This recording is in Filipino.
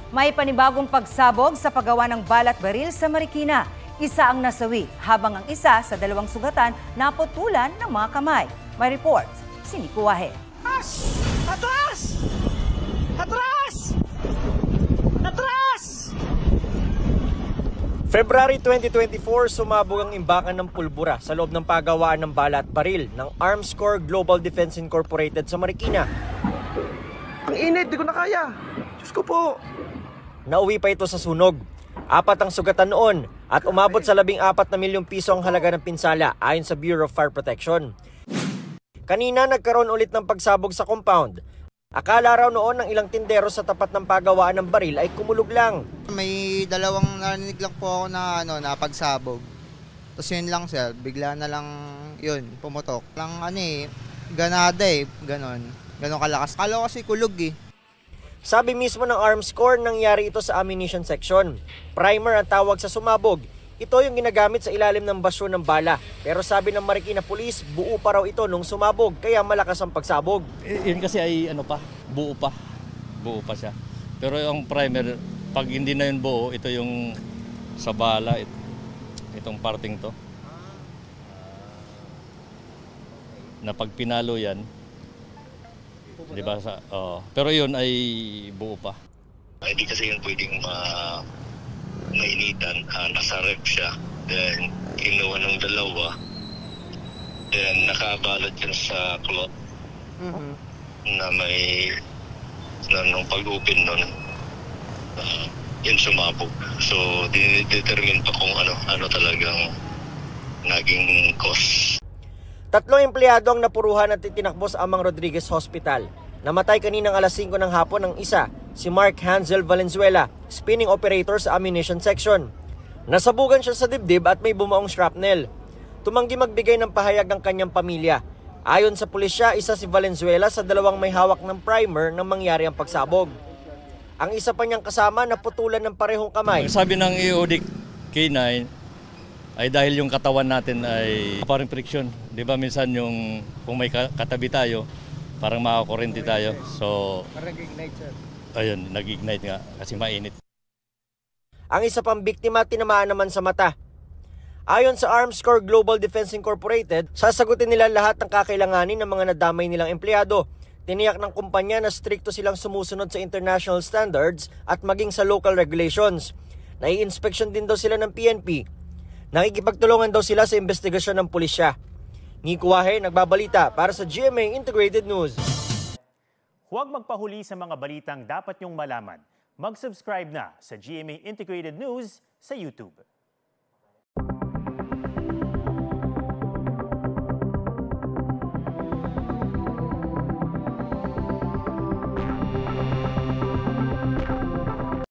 May panibagong pagsabog sa paggawa ng balat baril sa Marikina. Isa ang nasawi, habang ang isa sa dalawang sugatan naputulan ng mga kamay. May report, si Nico Wahe. Atras! Atras! Atras! February 2024, sumabog ang imbakan ng pulbura sa loob ng pagawaan ng bala at baril ng Arms Corps Global Defense Incorporated sa Marikina. Ang init, di ko na kaya. Diyos ko po. Nauwi pa ito sa sunog. 4 ang sugatan noon at umabot sa 14 na milyong piso ang halaga ng pinsala ayon sa Bureau of Fire Protection. Kanina nagkaroon ulit ng pagsabog sa compound. Akala raw noon ng ilang tindero sa tapat ng pagawaan ng baril ay kumulog lang. May dalawang narinig lang po ako na pagsabog. Tapos yun lang sir, bigla na lang yun, pumutok. Lang ganada ganon. Ganon kalakas. Kala ko kasi kulog eh. Sabi mismo ng Arms Corps, nangyari ito sa ammunition section. Primer ang tawag sa sumabog. Ito yung ginagamit sa ilalim ng basyo ng bala. Pero sabi ng Marikina Police, buo pa raw ito nung sumabog, kaya malakas ang pagsabog. Yun kasi ay buo pa. Buo pa siya. Pero yung primer, pag hindi na yun buo, ito yung sa bala, itong parting to. Na pag pinalo yan, di ba? Pero yun ay buo pa. Hindi kasi yun pwedeng mainitan. Nasa rep siya. Then, kinuha ng dalawa. Then, nakabalot yun sa cloth. Na may, nung pag-open nun, yun sumabog. So, determine pa kung ano talagang naging cause. 3 empleyado ang napuruhan at itinakbo sa Amang Rodriguez Hospital. Namatay kaninang alas 5 ng hapon ang isa, si Mark Hansel Valenzuela, spinning operator sa ammunition section. Nasabugan siya sa dibdib at may bumaong shrapnel. Tumanggi magbigay ng pahayag ang kanyang pamilya. Ayon sa pulisya, isa si Valenzuela sa dalawang may hawak ng primer nang mangyari ang pagsabog. Ang isa pa niyang kasama naputulan ng parehong kamay. Sabi ng EOD K9, ay dahil yung katawan natin ay parang friction. Di ba minsan yung kung may katabi tayo, parang makakurente tayo. So, Nag-ignite sir. Ayun, nag-ignite nga kasi mainit. Ang isa pang biktima tinamaan naman sa mata. Ayon sa Arms Corps Global Defense Incorporated, sasagutin nila lahat ng kakailanganin ng mga nadamay nilang empleyado. Tiniyak ng kumpanya na strikto silang sumusunod sa international standards at maging sa local regulations. Nai-inspection din daw sila ng PNP. Nakikipagtulungan daw sila sa investigasyon ng pulisya. Nico Wahe, nagbabalita para sa GMA Integrated News. Huwag magpahuli sa mga balitang dapat niyong malaman. Mag-subscribe na sa GMA Integrated News sa YouTube.